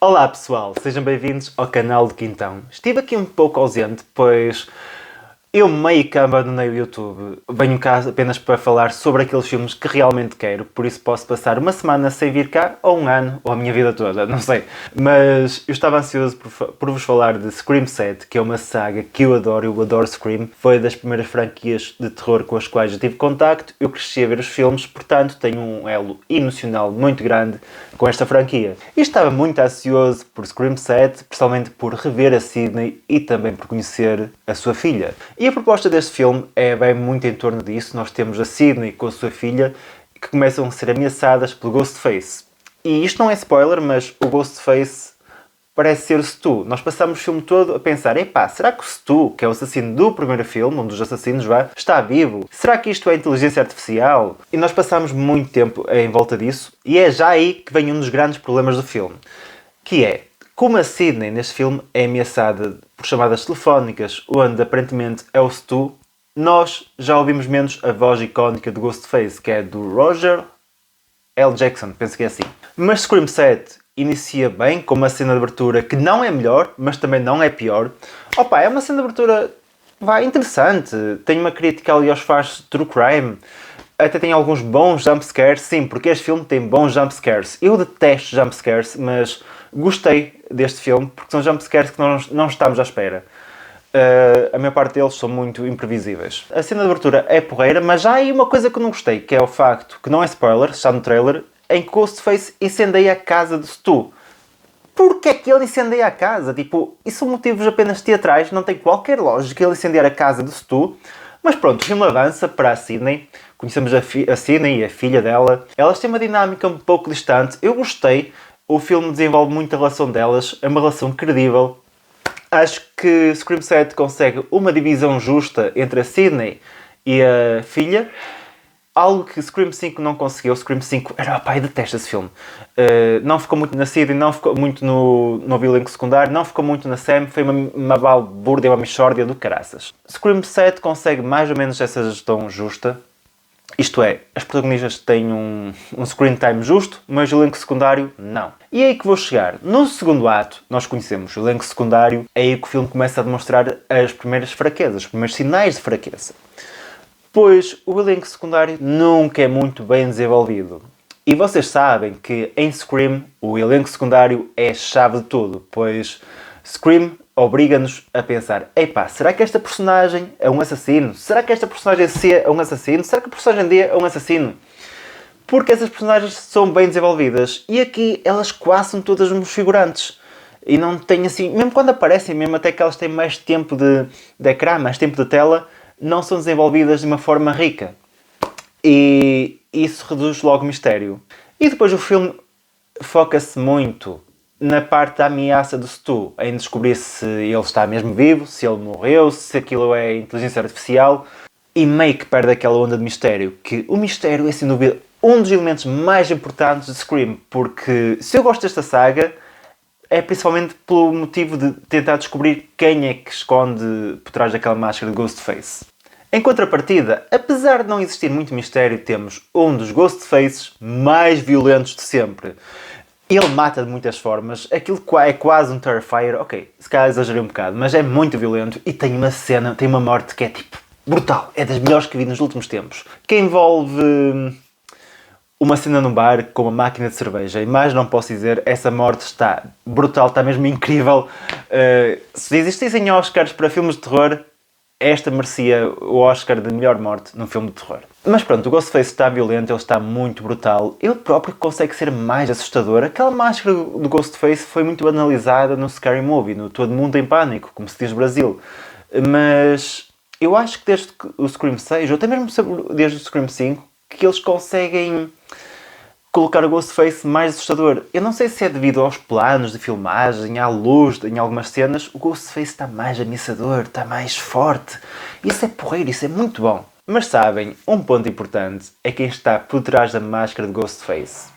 Olá pessoal, sejam bem-vindos ao canal do Quintão. Estive aqui um pouco ausente, pois eu meio que abandonei o YouTube. Venho cá apenas para falar sobre aqueles filmes que realmente quero, por isso posso passar uma semana sem vir cá, ou um ano, ou a minha vida toda, não sei. Mas eu estava ansioso por vos falar de Scream 7, que é uma saga que eu adoro Scream. Foi das primeiras franquias de terror com as quais eu tive contacto, eu cresci a ver os filmes, portanto tenho um elo emocional muito grande com esta franquia. E estava muito ansioso por Scream 7, principalmente por rever a Sidney e também por conhecer a sua filha. E a proposta deste filme é bem muito em torno disso. Nós temos a Sidney com a sua filha que começam a ser ameaçadas pelo Ghostface. E isto não é spoiler, mas o Ghostface parece ser o Stu. Nós passamos o filme todo a pensar, epá, será que o Stu, que é o assassino do primeiro filme, um dos assassinos, está vivo? Será que isto é inteligência artificial? E nós passamos muito tempo em volta disso, e é já aí que vem um dos grandes problemas do filme, que é, como a Sidney neste filme é ameaçada por chamadas telefónicas, onde aparentemente é o Stu, nós já ouvimos menos a voz icónica do Ghostface, que é do Roger L. Jackson, penso que é assim. Mas Scream 7 inicia bem, com uma cena de abertura que não é melhor, mas também não é pior. Opa, é uma cena de abertura interessante. Tem uma crítica ali aos fãs de True Crime. Até tem alguns bons jumpscares, sim, porque este filme tem bons jumpscares. Eu detesto jumpscares, mas gostei deste filme, porque são jumpscares que nós não estamos à espera. A maior parte deles são muito imprevisíveis. A cena de abertura é porreira, mas já há aí uma coisa que eu não gostei, que é o facto, que não é spoiler, está no trailer, em que Ghostface incendeia a casa de Stu. Porquê é que ele incendeia a casa? Tipo, isso são motivos apenas teatrais, não tem qualquer lógica ele incendiar a casa de Stu. Mas pronto, o filme avança para a Sidney. Conhecemos a Sidney e a filha dela. Elas têm uma dinâmica um pouco distante. Eu gostei. O filme desenvolve muito a relação delas. É uma relação credível. Acho que Scream 7 consegue uma divisão justa entre a Sidney e a filha. Algo que Scream 5 não conseguiu. Scream 5 era, pá, eu detesto esse filme. Não ficou muito na Sidney, não ficou muito no elenco secundário, não ficou muito na Sam. Foi uma balbúrdia, uma mixórdia do caraças. Scream 7 consegue mais ou menos essa gestão justa. Isto é, as protagonistas têm um screen time justo, mas o elenco secundário não. E é aí que vou chegar. No segundo ato, nós conhecemos o elenco secundário, é aí que o filme começa a demonstrar as primeiras fraquezas, os primeiros sinais de fraqueza. Pois o elenco secundário nunca é muito bem desenvolvido. E vocês sabem que em Scream o elenco secundário é a chave de tudo, pois Scream obriga-nos a pensar, epá, será que esta personagem é um assassino? Será que esta personagem C é um assassino? Será que a personagem D é um assassino? Porque essas personagens são bem desenvolvidas e aqui elas quase são todas uns figurantes. E não têm assim, mesmo quando aparecem, mesmo até que elas têm mais tempo de ecrã, mais tempo de tela, não são desenvolvidas de uma forma rica. E isso reduz logo o mistério. E depois o filme foca-se muito na parte da ameaça do Stu, em descobrir se ele está mesmo vivo, se ele morreu, se aquilo é inteligência artificial, e meio que perde aquela onda de mistério, que o mistério é sem dúvida um dos elementos mais importantes de Scream, porque se eu gosto desta saga é principalmente pelo motivo de tentar descobrir quem é que esconde por trás daquela máscara de Ghostface. Em contrapartida, apesar de não existir muito mistério, temos um dos Ghostfaces mais violentos de sempre. Ele mata de muitas formas, aquilo é quase um Terrifier, ok, se calhar exagerei um bocado, mas é muito violento e tem uma cena, tem uma morte que é tipo brutal, é das melhores que vi nos últimos tempos, que envolve uma cena num bar com uma máquina de cerveja, e mais não posso dizer, essa morte está brutal, está mesmo incrível. Se existissem Oscars para filmes de terror, esta merecia o Oscar de melhor morte num filme de terror. Mas pronto, o Ghostface está violento, ele está muito brutal. Ele próprio consegue ser mais assustador. Aquela máscara do Ghostface foi muito banalizada no Scary Movie, no Todo Mundo em Pânico, como se diz no Brasil. Mas eu acho que desde o Scream 6, ou até mesmo desde o Scream 5, que eles conseguem colocar o Ghostface mais assustador. Eu não sei se é devido aos planos de filmagem, à luz em algumas cenas, o Ghostface está mais ameaçador, está mais forte. Isso é porreiro, isso é muito bom. Mas sabem, um ponto importante é quem está por trás da máscara de Ghostface.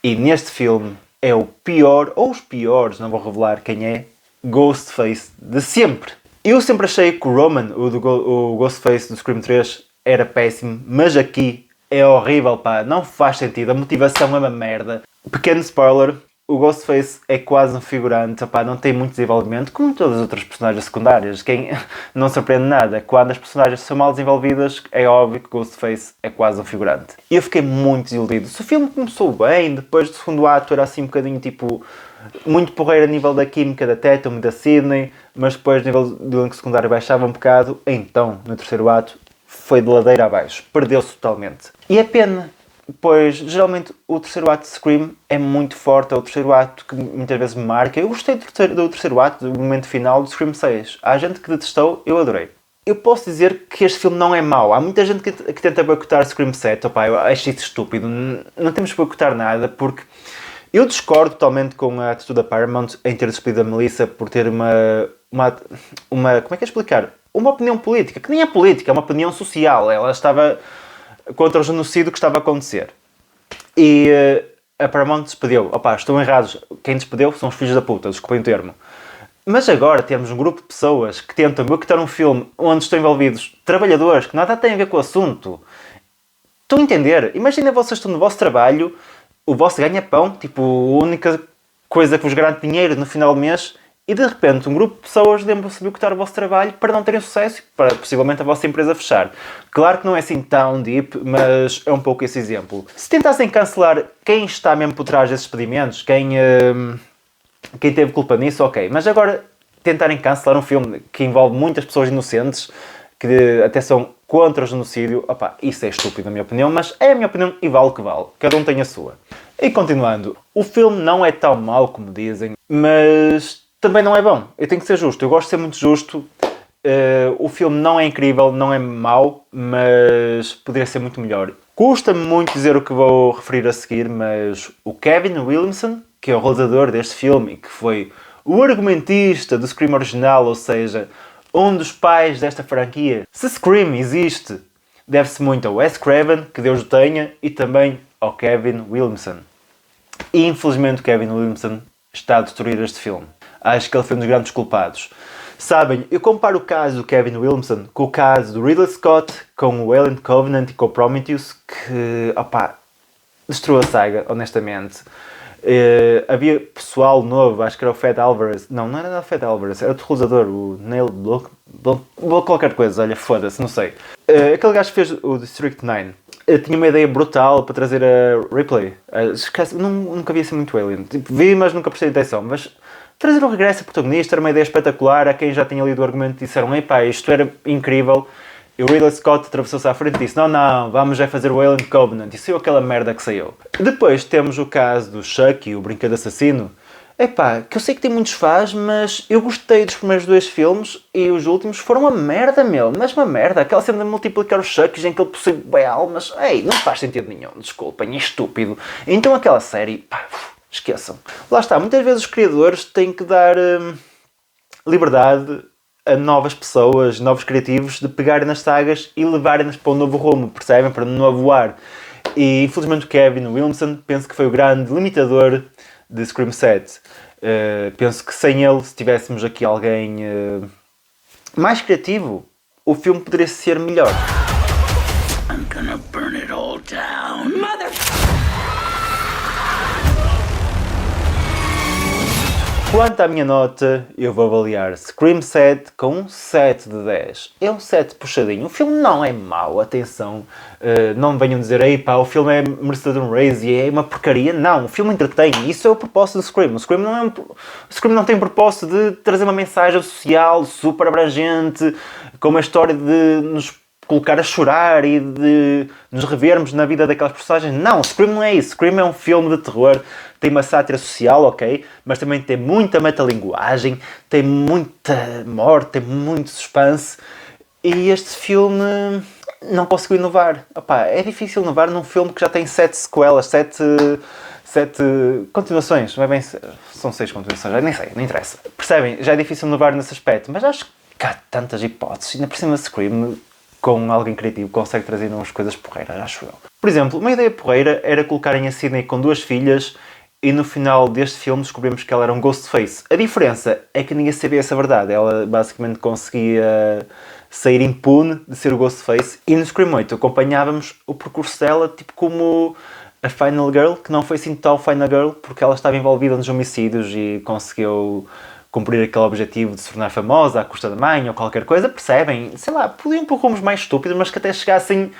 E neste filme é o pior, ou os piores, não vou revelar quem é, Ghostface de sempre. Eu sempre achei que o Roman, o Ghostface do Scream 3, era péssimo, mas aqui é horrível, pá, não faz sentido, a motivação é uma merda. Pequeno spoiler, o Ghostface é quase um figurante, opá, não tem muito desenvolvimento, como todas as outras personagens secundárias. Quem não surpreende nada, quando as personagens são mal desenvolvidas, é óbvio que o Ghostface é quase um figurante. E eu fiquei muito desiludido. Se o filme começou bem, depois do segundo ato era assim um bocadinho tipo... muito porreiro a nível da química da Tatum e da Sydney, mas depois no nível do elenco secundário baixava um bocado, então, no terceiro ato, foi de ladeira abaixo. Perdeu-se totalmente. E é pena. Pois, geralmente, o terceiro ato de Scream é muito forte, é o terceiro ato que muitas vezes me marca. Eu gostei do terceiro ato, do momento final do Scream 6. Há gente que detestou, eu adorei. Eu posso dizer que este filme não é mau. Há muita gente que tenta boicotar Scream 7. Opa, eu acho isso estúpido. Não temos que boicotar nada, porque eu discordo totalmente com a atitude da Paramount em ter despedido a Melissa por ter uma... Como é que é explicar? Uma opinião política, que nem é política, é uma opinião social. Ela estava... contra o genocídio que estava a acontecer. E a Paramount despediu. Opa, estão errados. Quem despediu são os filhos da puta, desculpem o termo. Mas agora temos um grupo de pessoas que tentam boicotar um filme onde estão envolvidos trabalhadores que nada têm a ver com o assunto. Estão a entender? Imagina vocês estão no vosso trabalho, o vosso ganha-pão, tipo, a única coisa que vos garante dinheiro no final do mês, e de repente um grupo de pessoas lembram-se de boicotar o vosso trabalho para não terem sucesso e para possivelmente a vossa empresa fechar. Claro que não é assim tão deep, mas é um pouco esse exemplo. Se tentassem cancelar quem está mesmo por trás desses despedimentos, quem teve culpa nisso, ok. Mas agora tentarem cancelar um filme que envolve muitas pessoas inocentes, que até são contra o genocídio, opá, isso é estúpido na minha opinião, mas é a minha opinião e vale o que vale. Cada um tem a sua. E continuando, o filme não é tão mau como dizem, mas também não é bom. Eu tenho que ser justo, eu gosto de ser muito justo. O filme não é incrível, não é mau, mas poderia ser muito melhor. Custa-me muito dizer o que vou referir a seguir, mas o Kevin Williamson, que é o realizador deste filme e que foi o argumentista do Scream original, ou seja, um dos pais desta franquia. Se Scream existe, deve-se muito ao Wes Craven, que Deus o tenha, e também ao Kevin Williamson. E infelizmente o Kevin Williamson está a destruir este filme. Acho que ele foi um dos grandes culpados. Sabem, eu comparo o caso do Kevin Williamson com o caso do Ridley Scott, com o Alien Covenant e com o Prometheus, que, opá, destruiu a saga, honestamente. Havia pessoal novo, acho que era o Fed Alvarez. Não era o Fed Alvarez, era o realizador, o Neil Block, qualquer coisa, olha, foda-se, não sei. Aquele gajo que fez o District 9. Tinha uma ideia brutal para trazer a Ripley. Esquece, nunca vi assim muito Alien. Tipo, vi, mas nunca prestei atenção. Mas trazer o regresso a protagonista era uma ideia espetacular. A quem já tinha lido o argumento disseram: epá, isto era incrível. E o Ridley Scott atravessou-se à frente e disse: não, vamos já fazer o Alien Covenant. E saiu aquela merda que saiu. Depois temos o caso do Chucky, o brinquedo assassino. Epá, que eu sei que tem muitos fãs, mas eu gostei dos primeiros dois filmes e os últimos foram uma merda, meu. Mas uma merda. Aquela cena de multiplicar os Chucks em que ele possui bem almas. Ei, não faz sentido nenhum, desculpem, é estúpido. Então aquela série, pá, esqueçam. Lá está, muitas vezes os criadores têm que dar liberdade a novas pessoas, novos criativos, de pegarem nas sagas e levarem-nas para um novo rumo, percebem? Para um novo ar. E infelizmente o Kevin Williamson penso que foi o grande limitador de Scream 7. Penso que sem ele, se tivéssemos aqui alguém mais criativo, o filme poderia ser melhor. I'm gonna burn it all down. Mother... Quanto à minha nota, eu vou avaliar Scream 7 com um 7 de 10. É um 7 puxadinho. O filme não é mau, atenção. Não me venham dizer, ei pá, o filme é merecedor de um raise e é uma porcaria. Não, o filme entretém. Isso é o propósito do Scream. O Scream não tem propósito de trazer uma mensagem social super abrangente, com uma história de nos colocar a chorar e de nos revermos na vida daquelas personagens. Não, Scream não é isso. Scream é um filme de terror. Tem uma sátira social, ok, mas também tem muita metalinguagem, tem muita morte, tem muito suspense. E este filme não conseguiu inovar. Opá, é difícil inovar num filme que já tem 7 sequelas, 7 continuações. Não é bem, são 6 continuações, nem sei, não interessa. Percebem? Já é difícil inovar nesse aspecto, mas acho que há tantas hipóteses. Ainda por cima de Scream, com alguém criativo, consegue trazer umas coisas porreiras, acho eu. Por exemplo, uma ideia porreira era colocarem a Sydney com 2 filhas e no final deste filme descobrimos que ela era um Ghostface. A diferença é que ninguém sabia essa verdade. Ela basicamente conseguia sair impune de ser o Ghostface. E no Scream 8 acompanhávamos o percurso dela tipo como a Final Girl, que não foi assim tal Final Girl, porque ela estava envolvida nos homicídios e conseguiu cumprir aquele objetivo de se tornar famosa à custa da mãe ou qualquer coisa, percebem? Sei lá, podiam pôr rumos mais estúpidos, mas que até chegassem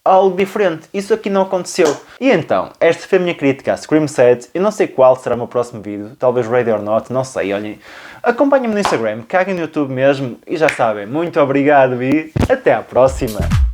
a algo diferente. Isso aqui não aconteceu. E então, esta foi a minha crítica a Scream 7. Eu não sei qual será o meu próximo vídeo, talvez Ready or Not, não sei, olhem. Acompanhem-me no Instagram, caguem no YouTube mesmo e já sabem, muito obrigado e até à próxima!